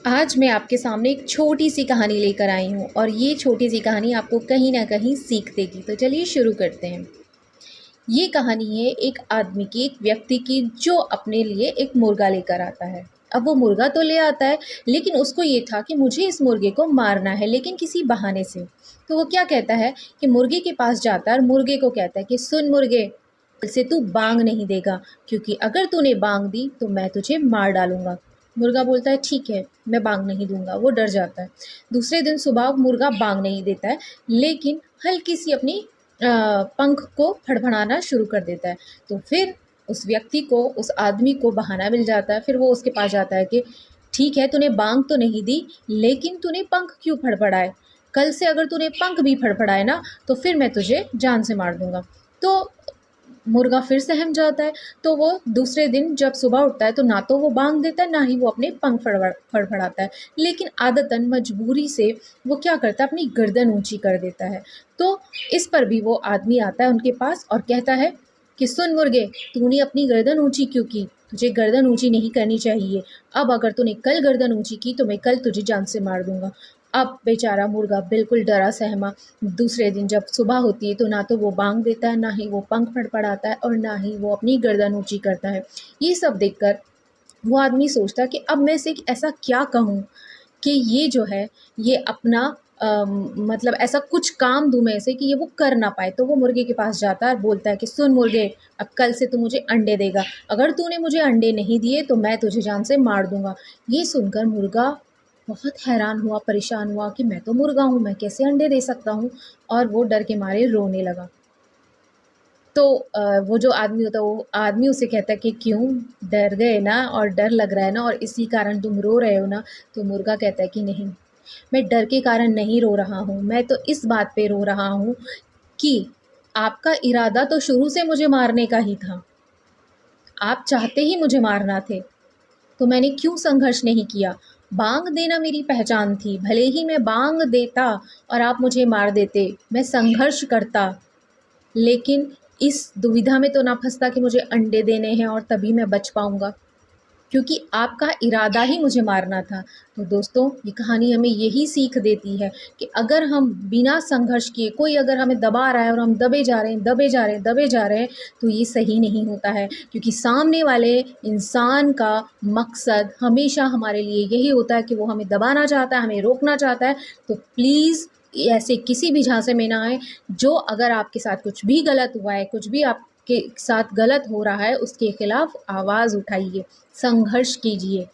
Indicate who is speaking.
Speaker 1: आज मैं आपके सामने एक छोटी सी कहानी लेकर आई हूँ और ये छोटी सी कहानी आपको कहीं ना कहीं सीख देगी। तो चलिए शुरू करते हैं। ये कहानी है एक आदमी की, एक व्यक्ति की, जो अपने लिए एक मुर्गा लेकर आता है। अब वो मुर्गा तो ले आता है, लेकिन उसको ये था कि मुझे इस मुर्गे को मारना है, लेकिन किसी बहाने से। तो वो क्या कहता है कि मुर्गे के पास जाता है और मुर्गे को कहता है कि सुन मुर्गे, कल से तू बांग नहीं देगा, क्योंकि अगर तूने बांग दी तो मैं तुझे मार डालूंगा। मुर्गा बोलता है ठीक है, मैं बांग नहीं दूंगा। वो डर जाता है। दूसरे दिन सुबह मुर्गा बांग नहीं देता है, लेकिन हल्की सी अपनी पंख को फड़फड़ाना शुरू कर देता है। तो फिर उस व्यक्ति को, उस आदमी को बहाना मिल जाता है। फिर वो उसके पास जाता है कि ठीक है, तूने बांग तो नहीं दी, लेकिन तूने पंख क्यों फड़फड़ाए? कल से अगर तूने पंख भी फड़फड़ाए ना, तो फिर मैं तुझे जान से मार दूंगा। तो मुर्गा फिर सहम जाता है। तो वो दूसरे दिन जब सुबह उठता है तो ना तो वो बांग देता है, ना ही वो अपने पंख फड़फड़ाता है, लेकिन आदतन मजबूरी से वो क्या करता है, अपनी गर्दन ऊंची कर देता है। तो इस पर भी वो आदमी आता है उनके पास और कहता है कि सुन मुर्गे, तूने अपनी गर्दन ऊंची क्यों की? तुझे गर्दन ऊंची नहीं करनी चाहिए। अब अगर तूने कल गर्दन ऊंची की तो मैं कल तुझे जान से मार दूंगा। अब बेचारा मुर्गा बिल्कुल डरा सहमा दूसरे दिन जब सुबह होती है तो ना तो वो बांग देता है, ना ही वो पंख फड़फड़ाता है, और ना ही वो अपनी गर्दन ऊंची करता है। ये सब देखकर वो आदमी सोचता है कि अब मैं इसे ऐसा क्या कहूँ कि ये जो है, ये अपना मतलब ऐसा कुछ काम दूँ मैं इसे कि ये वो कर ना पाए। तो वो मुर्गे के पास जाता है और बोलता है कि सुन मुर्गे, अब कल से तू मुझे अंडे देगा। अगर तूने मुझे अंडे नहीं दिए तो मैं तुझे जान से मार दूंगा। ये सुनकर मुर्गा बहुत हैरान हुआ, परेशान हुआ कि मैं तो मुर्गा हूँ, मैं कैसे अंडे दे सकता हूँ? और वो डर के मारे रोने लगा। तो वो जो आदमी होता है, वो आदमी उसे कहता है कि क्यों, डर गए ना और डर लग रहा है ना, और इसी कारण तुम रो रहे हो ना? तो मुर्गा कहता है कि नहीं, मैं डर के कारण नहीं रो रहा हूँ, मैं तो इस बात पे रो रहा हूँ कि आपका इरादा तो शुरू से मुझे मारने का ही था। आप चाहते ही मुझे मारना थे, तो मैंने क्यों संघर्ष नहीं किया? बांग देना मेरी पहचान थी, भले ही मैं बांग देता और आप मुझे मार देते, मैं संघर्ष करता, लेकिन इस दुविधा में तो ना फंसता कि मुझे अंडे देने हैं और तभी मैं बच पाऊँगा, क्योंकि आपका इरादा ही मुझे मारना था। तो दोस्तों, ये कहानी हमें यही सीख देती है कि अगर हम बिना संघर्ष किए, कोई अगर हमें दबा रहा है और हम दबे जा रहे हैं, दबे जा रहे हैं, दबे जा रहे हैं, तो ये सही नहीं होता है, क्योंकि सामने वाले इंसान का मकसद हमेशा हमारे लिए यही होता है कि वो हमें दबाना चाहता है, हमें रोकना चाहता है। तो प्लीज़ ऐसे किसी भी झांसे में ना आए। जो अगर आपके साथ कुछ भी गलत हुआ है, कुछ भी आपके साथ गलत हो रहा है, उसके खिलाफ आवाज़ उठाइए, संघर्ष कीजिए।